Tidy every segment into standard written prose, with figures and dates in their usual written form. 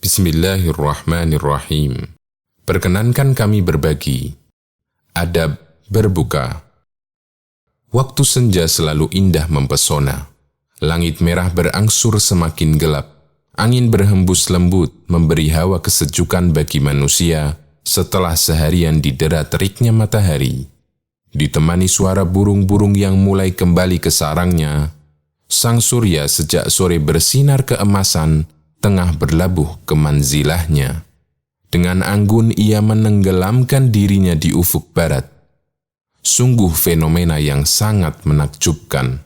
Bismillahirrahmanirrahim. Perkenankan kami berbagi adab berbuka. Waktu senja selalu indah mempesona. Langit merah berangsur semakin gelap. Angin berhembus lembut memberi hawa kesejukan bagi manusia setelah seharian didera teriknya matahari. Ditemani suara burung-burung yang mulai kembali ke sarangnya, sang surya sejak sore bersinar keemasan tengah berlabuh ke manzilahnya. Dengan anggun ia menenggelamkan dirinya di ufuk barat. Sungguh fenomena yang sangat menakjubkan.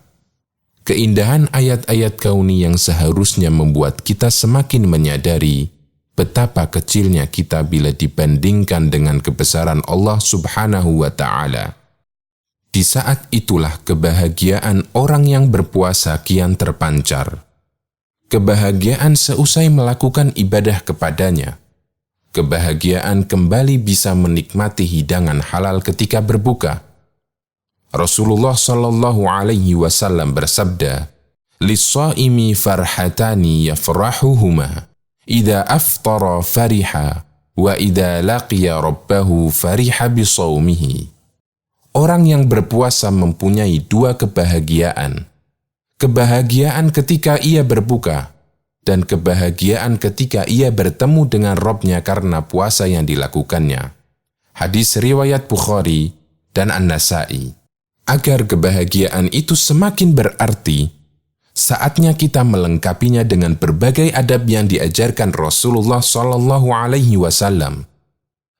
Keindahan ayat-ayat kauni yang seharusnya membuat kita semakin menyadari betapa kecilnya kita bila dibandingkan dengan kebesaran Allah Subhanahu wa Ta'ala. Di saat itulah kebahagiaan orang yang berpuasa kian terpancar. Kebahagiaan seusai melakukan ibadah kepadanya. Kebahagiaan kembali bisa menikmati hidangan halal ketika berbuka. Rasulullah Shallallahu Alaihi Wasallam bersabda, "Lis-shaimi farhatani yafrahuhuma, idza aftara fariha, wa idza laqiya rabbahu fariha bisawmihi." Orang yang berpuasa mempunyai dua kebahagiaan. Kebahagiaan ketika ia berbuka, dan kebahagiaan ketika ia bertemu dengan Rabb-Nya karena puasa yang dilakukannya. Hadis riwayat Bukhari dan An-Nasai. Agar kebahagiaan itu semakin berarti, saatnya kita melengkapinya dengan berbagai adab yang diajarkan Rasulullah Shallallahu Alaihi Wasallam.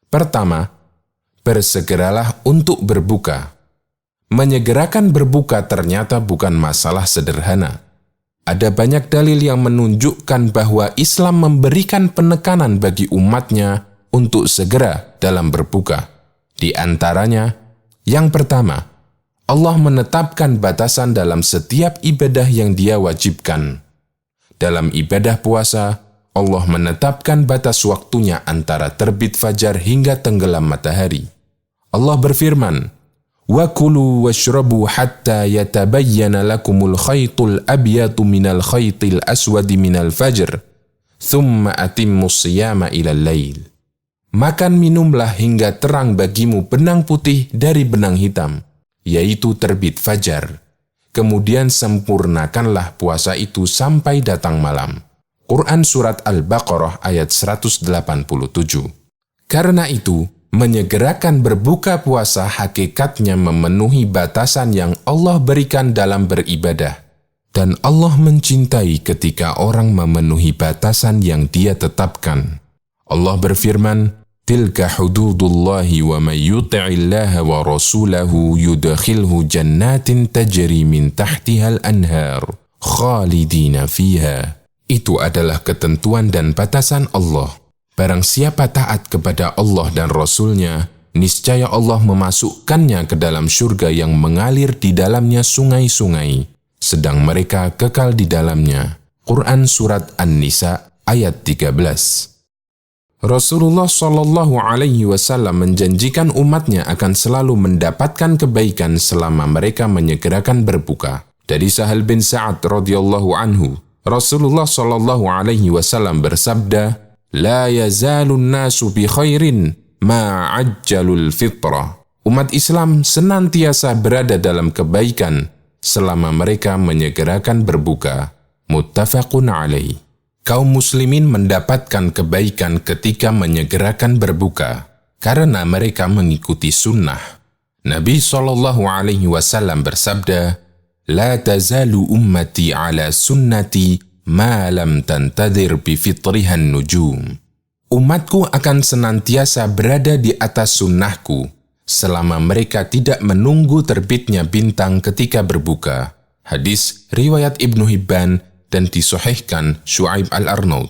Pertama, bersegeralah untuk berbuka. Menyegerakan berbuka ternyata bukan masalah sederhana. Ada banyak dalil yang menunjukkan bahwa Islam memberikan penekanan bagi umatnya untuk segera dalam berbuka. Di antaranya, yang pertama, Allah menetapkan batasan dalam setiap ibadah yang Dia wajibkan. Dalam ibadah puasa, Allah menetapkan batas waktunya antara terbit fajar hingga tenggelam matahari. Allah berfirman, "Wa kulu washrabu hatta yatabayyana lakumul khaytul abyadu minal khaytil aswadi minal fajr, thumma atimmus siyama ilal lail." Makan minumlah hingga terang bagimu benang putih dari benang hitam, yaitu terbit fajar. Kemudian sempurnakanlah puasa itu sampai datang malam. Quran Surat Al-Baqarah ayat 187. Karena itu, menyegerakan berbuka puasa hakikatnya memenuhi batasan yang Allah berikan dalam beribadah. Dan Allah mencintai ketika orang memenuhi batasan yang Dia tetapkan. Allah berfirman, "Tilka hududullahi wa may yuti'illaha wa rasulahu yudkhilhu jannatin tajri min tahtihal anhar khalidina fiha." Itu adalah ketentuan dan batasan Allah. Barang siapa taat kepada Allah dan Rasul-Nya, niscaya Allah memasukkannya ke dalam surga yang mengalir di dalamnya sungai-sungai, sedang mereka kekal di dalamnya. Quran Surat An-Nisa ayat 13. Rasulullah Shallallahu Alaihi Wasallam menjanjikan umatnya akan selalu mendapatkan kebaikan selama mereka menyegerakan berbuka. Dari Sahal bin Sa'ad radhiyallahu anhu, Rasulullah Shallallahu Alaihi Wasallam bersabda, "La yazalun nasu bi khairin ma'ajjalul fitrah." Umat Islam senantiasa berada dalam kebaikan selama mereka menyegerakan berbuka. Muttafaqun alaih. Kaum muslimin mendapatkan kebaikan ketika menyegerakan berbuka karena mereka mengikuti sunnah. Nabi Shallallahu Alaihi Wasallam bersabda, "La tazalu ummati ala sunnati ma lam tantadir bi fitrihan nujum." Umatku akan senantiasa berada di atas sunnahku selama mereka tidak menunggu terbitnya bintang ketika berbuka. Hadis riwayat Ibnu Hibban dan disahihkan Syuaib Al-Arnaud.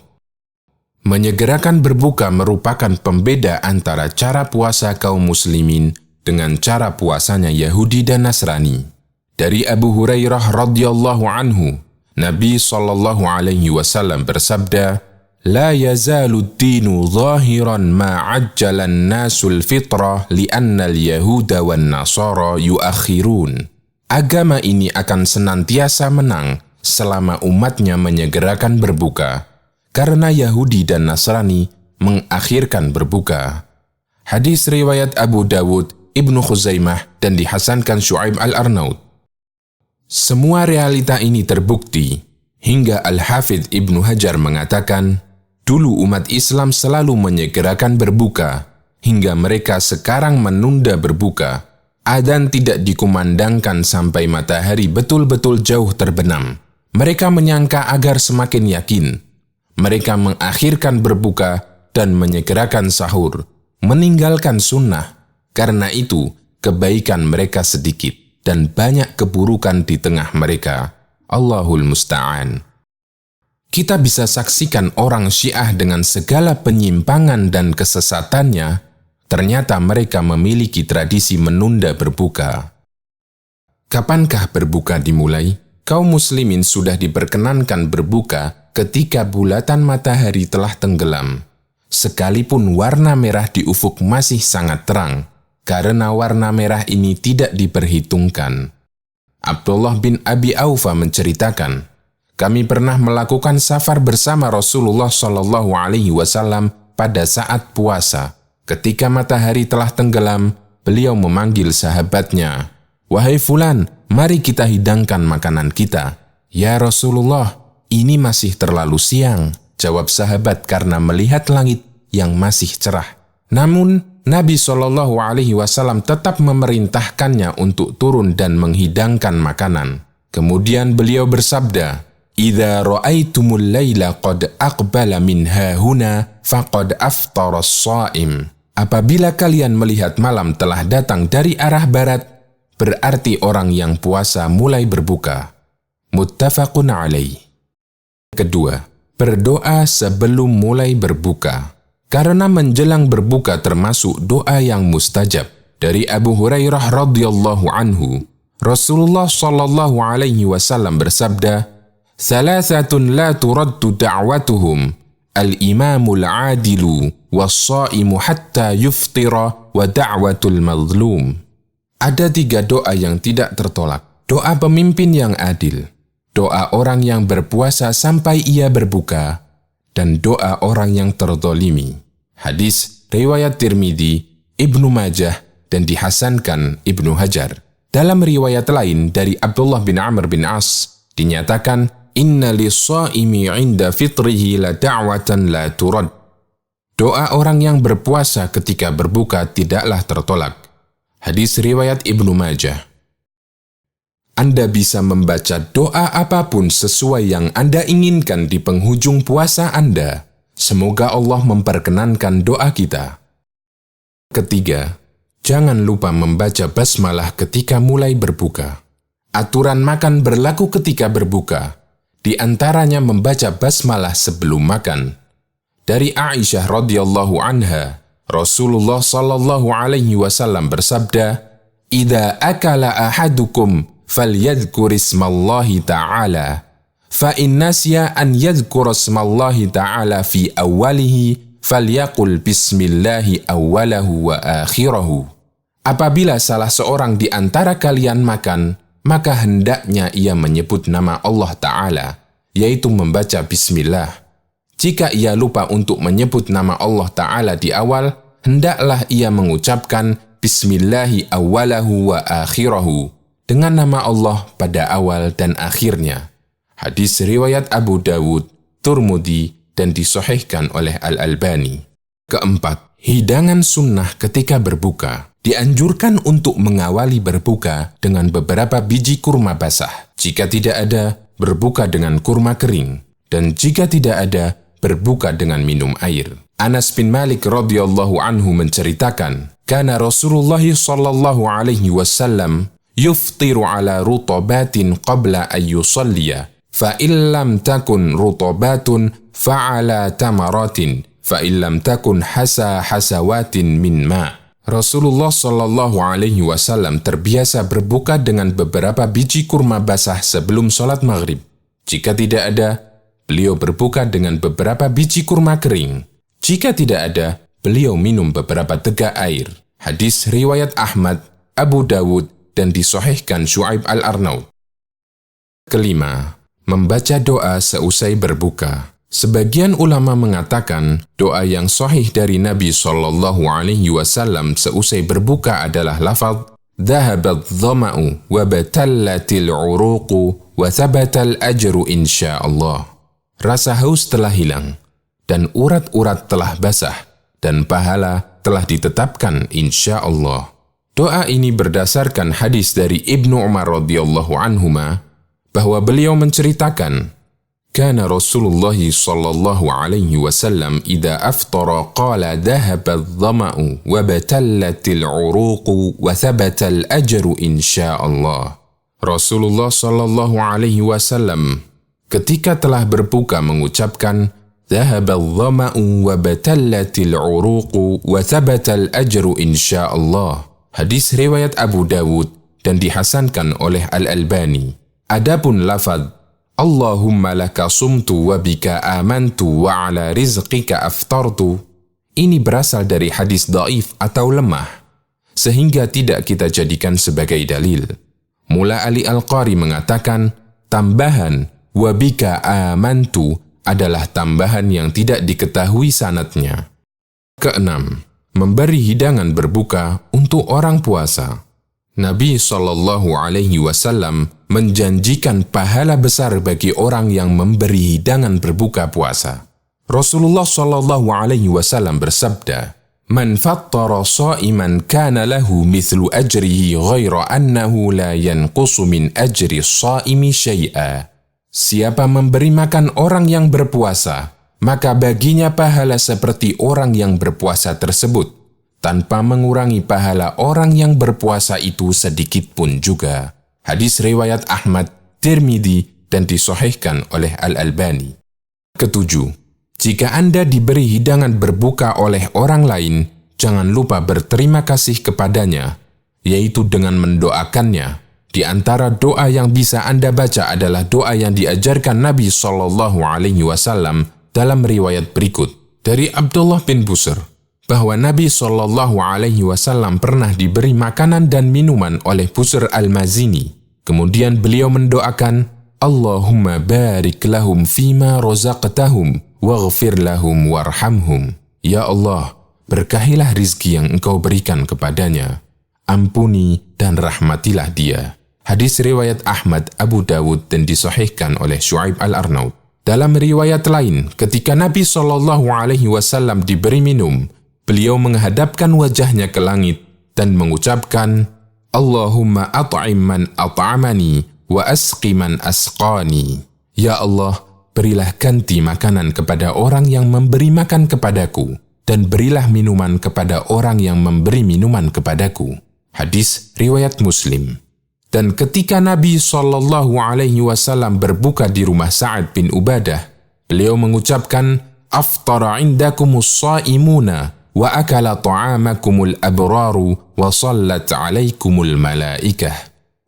Menyegerakan berbuka merupakan pembeda antara cara puasa kaum muslimin dengan cara puasanya Yahudi dan Nasrani. Dari Abu Hurairah radhiyallahu anhu, Nabi Shallallahu Alaihi Wasallam bersabda, "La yazalu ad-dinu zahiran ma ajjalan nasul fitrah li'anna al-yahuda wan nasara yuakhirun." Agama ini akan senantiasa menang selama umatnya menyegerakan berbuka, karena Yahudi dan Nasrani mengakhirkan berbuka. Hadis riwayat Abu Dawud, Ibnu Khuzaimah, dan dihasankan Syu'aib Al-Arnaud. Semua realita ini terbukti hingga Al-Hafidh Ibnu Hajar mengatakan, dulu umat Islam selalu menyegerakan berbuka, hingga mereka sekarang menunda berbuka. Adzan tidak dikumandangkan sampai matahari betul-betul jauh terbenam. Mereka menyangka agar semakin yakin. Mereka mengakhirkan berbuka dan menyegerakan sahur, meninggalkan sunnah. Karena itu, kebaikan mereka sedikit dan banyak keburukan di tengah mereka. Allahul Musta'an. Kita bisa saksikan orang Syiah dengan segala penyimpangan dan kesesatannya, ternyata mereka memiliki tradisi menunda berbuka. Kapankah berbuka dimulai? Kaum muslimin sudah diperkenankan berbuka ketika bulatan matahari telah tenggelam. Sekalipun warna merah di ufuk masih sangat terang, karena warna merah ini tidak diperhitungkan. Abdullah bin Abi Aufa menceritakan, kami pernah melakukan safar bersama Rasulullah SAW pada saat puasa. Ketika matahari telah tenggelam, beliau memanggil sahabatnya, "Wahai fulan, mari kita hidangkan makanan kita." "Ya Rasulullah, ini masih terlalu siang," jawab sahabat karena melihat langit yang masih cerah. Namun, Nabi SAW tetap memerintahkannya untuk turun dan menghidangkan makanan. Kemudian beliau bersabda, "Idza ra'aitumul laila qad aqbala min hahuna faqad aftara as-sha'im." Apabila kalian melihat malam telah datang dari arah barat, berarti orang yang puasa mulai berbuka. Muttafaqun alaih. Kedua, berdoa sebelum mulai berbuka. Karena menjelang berbuka termasuk doa yang mustajab. Dari Abu Hurairah radhiyallahu anhu, Rasulullah SAW bersabda, "Salasatun la turaddu da'watuhum, al-imamul adilu, was-sha'imu hatta yuftira, wa da'watul mazlum." Ada 3 doa yang tidak tertolak. Doa pemimpin yang adil, doa orang yang berpuasa sampai ia berbuka, dan doa orang yang terzalimi. Hadis riwayat Tirmidzi, Ibnu Majah, dan dihasankan Ibnu Hajar. Dalam riwayat lain dari Abdullah bin Amr bin As, dinyatakan, "Inna lis-shaimi 'inda fitrihi la da'watan la turad." Doa orang yang berpuasa ketika berbuka tidaklah tertolak. Hadis riwayat Ibnu Majah. Anda bisa membaca doa apapun sesuai yang Anda inginkan di penghujung puasa Anda. Semoga Allah memperkenankan doa kita. Ketiga, jangan lupa membaca basmalah ketika mulai berbuka. Aturan makan berlaku ketika berbuka, di antaranya membaca basmalah sebelum makan. Dari Aisyah radhiyallahu anha, Rasulullah SAW bersabda, "Idza akala ahadukum falyadhkur ismallahi ta'ala, fa in nasiya an yadhkura ismallahi ta'ala fi awwalihi falyaqul bismillahi awwalahu wa akhirahu." Apabila salah seorang di antara kalian makan, maka hendaknya ia menyebut nama Allah Ta'ala, yaitu membaca bismillah. Jika ia lupa untuk menyebut nama Allah Ta'ala di awal, hendaklah ia mengucapkan bismillahi awwalahu wa akhirahu, dengan nama Allah pada awal dan akhirnya. Hadis riwayat Abu Dawud, Tirmidzi, dan disahihkan oleh Al-Albani. Keempat, hidangan sunnah ketika berbuka. Dianjurkan untuk mengawali berbuka dengan beberapa biji kurma basah. Jika tidak ada, berbuka dengan kurma kering. Dan jika tidak ada, berbuka dengan minum air. Anas bin Malik radhiyallahu anhu menceritakan, "Kana Rasulullah sallallahu alaihi wasallam yuftiru ala rutabatin qabla an yusalliya, fa illam takun rutabatun fa'ala tamaratin, fa illam takun hasawatin min ma." Rasulullah sallallahu alaihi wasallam terbiasa berbuka dengan beberapa biji kurma basah sebelum sholat maghrib. Jika tidak ada, beliau berbuka dengan beberapa biji kurma kering. Jika tidak ada, beliau minum beberapa tegak air. Hadis riwayat Ahmad, Abu Dawud, dan disahihkan Syu'aib Al-Arnaud. Kelima, membaca doa seusai berbuka. Sebagian ulama mengatakan doa yang sahih dari Nabi SAW seusai berbuka adalah lafaz "Dhahabat dhama'u wa batallatil uruqu wa thabatal ajru insyaallah." Rasa haus telah hilang dan urat-urat telah basah dan pahala telah ditetapkan insyaallah. Doa ini berdasarkan hadis dari Ibnu Umar radhiyallahu anhuma bahwa beliau menceritakan, "Kana Rasulullah sallallahu alaihi wasallam idza aftara qala dhahaba adh-dhama'u wa batallatil 'uruqu wa thabata al-ajru insyaallah." Rasulullah sallallahu alaihi wasallam ketika telah berbuka mengucapkan, "Dhahaba adh-dhama'u wa batallatil 'uruqu wa thabata al-ajru insyaallah." Hadis riwayat Abu Dawud dan dihasankan oleh Al-Albani. Adapun lafaz Allahumma laka sumtu wa bika amantu wa ala rizqika aftartu, ini berasal dari hadis dhaif atau lemah, sehingga tidak kita jadikan sebagai dalil. Mula Ali Al-Qari mengatakan, tambahan wa bika amantu adalah tambahan yang tidak diketahui sanadnya. Keenam, memberi hidangan berbuka untuk orang puasa. Nabi SAW menjanjikan pahala besar bagi orang yang memberi hidangan berbuka puasa. Rasulullah SAW bersabda, "Man fattara sha'iman kana lahu mithlu ajrihi ghaira annahu la yanqusu min ajri shaimi syai'a." Siapa memberi makan orang yang berpuasa, maka baginya pahala seperti orang yang berpuasa tersebut, tanpa mengurangi pahala orang yang berpuasa itu sedikit pun juga. Hadis riwayat Ahmad, Tirmidzi, dan disahihkan oleh Al-Albani. Ketujuh, jika Anda diberi hidangan berbuka oleh orang lain, jangan lupa berterima kasih kepadanya, yaitu dengan mendoakannya. Di antara doa yang bisa Anda baca adalah doa yang diajarkan Nabi SAW dalam riwayat berikut. Dari Abdullah bin Busr, bahwa Nabi SAW pernah diberi makanan dan minuman oleh Busr al-Mazini. Kemudian beliau mendoakan, Allahumma barik lahum fima rozaqtahum, waghfir lahum warhamhum. Ya Allah, berkahilah rizki yang Engkau berikan kepadanya. Ampuni dan rahmatilah dia. Hadis riwayat Ahmad, Abu Dawud, dan disahihkan oleh Syu'aib al-Arnaud. Dalam riwayat lain, ketika Nabi SAW diberi minum, beliau menghadapkan wajahnya ke langit dan mengucapkan, Allahumma at'im man at'amani wa asqi man asqani. Ya Allah, berilah ganti makanan kepada orang yang memberi makan kepadaku, dan berilah minuman kepada orang yang memberi minuman kepadaku. Hadis riwayat Muslim. Dan ketika Nabi SAW berbuka di rumah Sa'ad bin Ubadah, beliau mengucapkan, Aftara indakumus sa'imuna wa akala ta'amakumul abraru wa sallat alaikumul malaikah.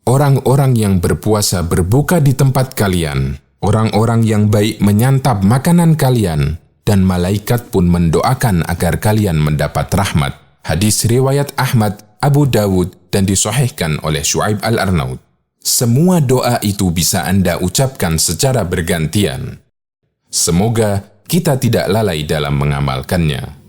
Orang-orang yang berpuasa berbuka di tempat kalian, orang-orang yang baik menyantap makanan kalian, dan malaikat pun mendoakan agar kalian mendapat rahmat. Hadis riwayat Ahmad, Abu Dawud, dan disahihkan oleh Syu'aib al-Arnaud. Semua doa itu bisa Anda ucapkan secara bergantian. Semoga kita tidak lalai dalam mengamalkannya.